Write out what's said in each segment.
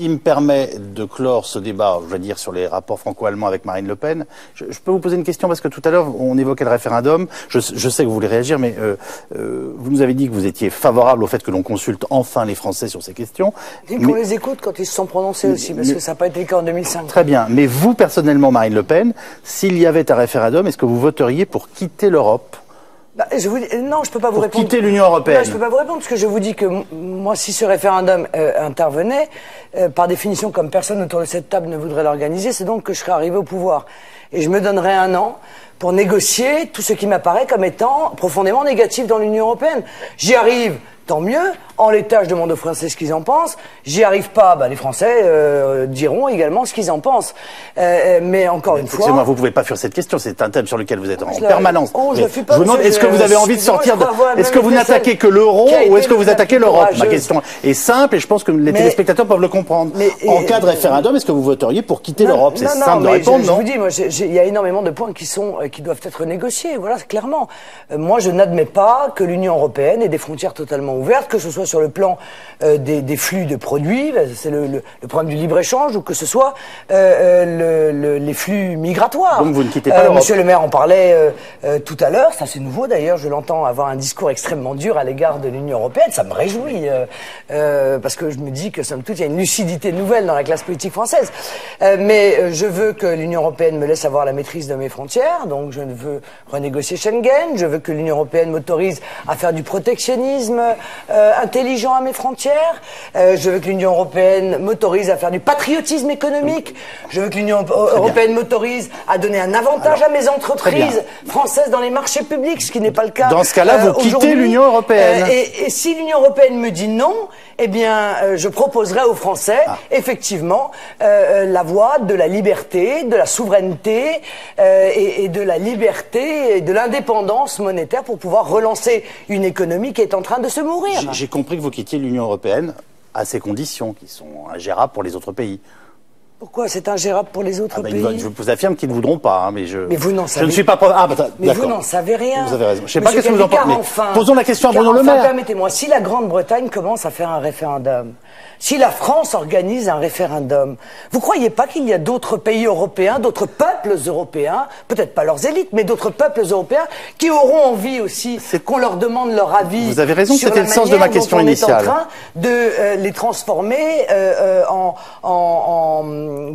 qui me permet de clore ce débat, je veux dire, sur les rapports franco-allemands avec Marine Le Pen. Je peux vous poser une question, parce que tout à l'heure, on évoquait le référendum. Je sais que vous voulez réagir, mais vous nous avez dit que vous étiez favorable au fait que l'on consulte enfin les Français sur ces questions. Et qu'on les écoute quand ils se sont prononcés aussi, parce que ça n'a pas été le cas en 2005. Très bien. Mais vous, personnellement, Marine Le Pen, s'il y avait un référendum, est-ce que vous voteriez pour quitter l'Europe ? Non, je peux pas vous répondre. Pour quitter l'Union européenne. Non, je peux pas vous répondre parce que je vous dis que moi, si ce référendum intervenait, par définition, comme personne autour de cette table ne voudrait l'organiser, c'est donc que je serais arrivé au pouvoir. Et je me donnerais un an pour négocier tout ce qui m'apparaît comme étant profondément négatif dans l'Union européenne. J'y arrive, tant mieux. En l'état, je demande aux Français ce qu'ils en pensent. J'y arrive pas, les Français diront également ce qu'ils en pensent. Mais encore une fois... Excusez-moi, vous pouvez pas fuir cette question, c'est un thème sur lequel vous êtes en permanence. Je vous demande, est-ce que vous avez envie de sortir de... Est-ce que vous n'attaquez que l'euro ou est-ce que vous attaquez l'Europe? Ma question est simple et je pense que les téléspectateurs peuvent le comprendre. En cas de référendum, est-ce que vous voteriez pour quitter l'Europe? C'est simple de répondre, non? Je vous dis, moi, il y a énormément de points qui doivent être négociés, voilà, clairement. Moi, je n'admets pas que l'Union européenne ait des frontières totalement ouvertes, que ce soit sur le plan des flux de produits, c'est le problème du libre-échange, ou que ce soit les flux migratoires. Donc vous ne quittez pas l'Europe. Monsieur le maire en parlait tout à l'heure, ça c'est nouveau d'ailleurs, je l'entends avoir un discours extrêmement dur à l'égard de l'Union européenne, ça me réjouit, parce que je me dis que somme toute il y a une lucidité nouvelle dans la classe politique française. Mais je veux que l'Union européenne me laisse avoir la maîtrise de mes frontières, donc je veux renégocier Schengen, je veux que l'Union européenne m'autorise à faire du protectionnisme intelligent à mes frontières, je veux que l'Union européenne m'autorise à faire du patriotisme économique, je veux que l'Union européenne m'autorise à donner un avantage à mes entreprises françaises dans les marchés publics, ce qui n'est pas le cas. Dans ce cas-là, vous quittez l'Union européenne. Et si l'Union européenne me dit non, eh bien, je proposerai aux Français, effectivement, la voie de la liberté, de la souveraineté et de la liberté et de l'indépendance monétaire pour pouvoir relancer une économie qui est en train de se mourir. J'ai compris que vous quittiez l'Union européenne à ces conditions qui sont ingérables pour les autres pays. Pourquoi c'est ingérable pour les autres pays? Je vous affirme qu'ils ne voudront pas, mais vous n'en savez... Je ne suis pas... mais vous n'en savez rien. Vous avez raison. Je ne sais pas qu'est-ce que vous en pensez. Posons la question à Bruno Le Maire. Permettez-moi, si la Grande-Bretagne commence à faire un référendum, si la France organise un référendum, vous croyez pas qu'il y a d'autres pays européens, d'autres peuples européens, peut-être pas leurs élites, mais d'autres peuples européens qui auront envie aussi qu'on leur demande leur avis? Vous avez raison, c'était le sens de ma question initiale. On est en train de les transformer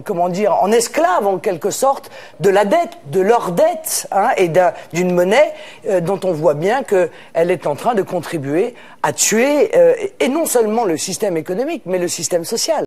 comment dire, en esclaves en quelque sorte de la dette, de leur dette, et d'une monnaie dont on voit bien qu'elle est en train de contribuer à tuer et non seulement le système économique, mais le système social.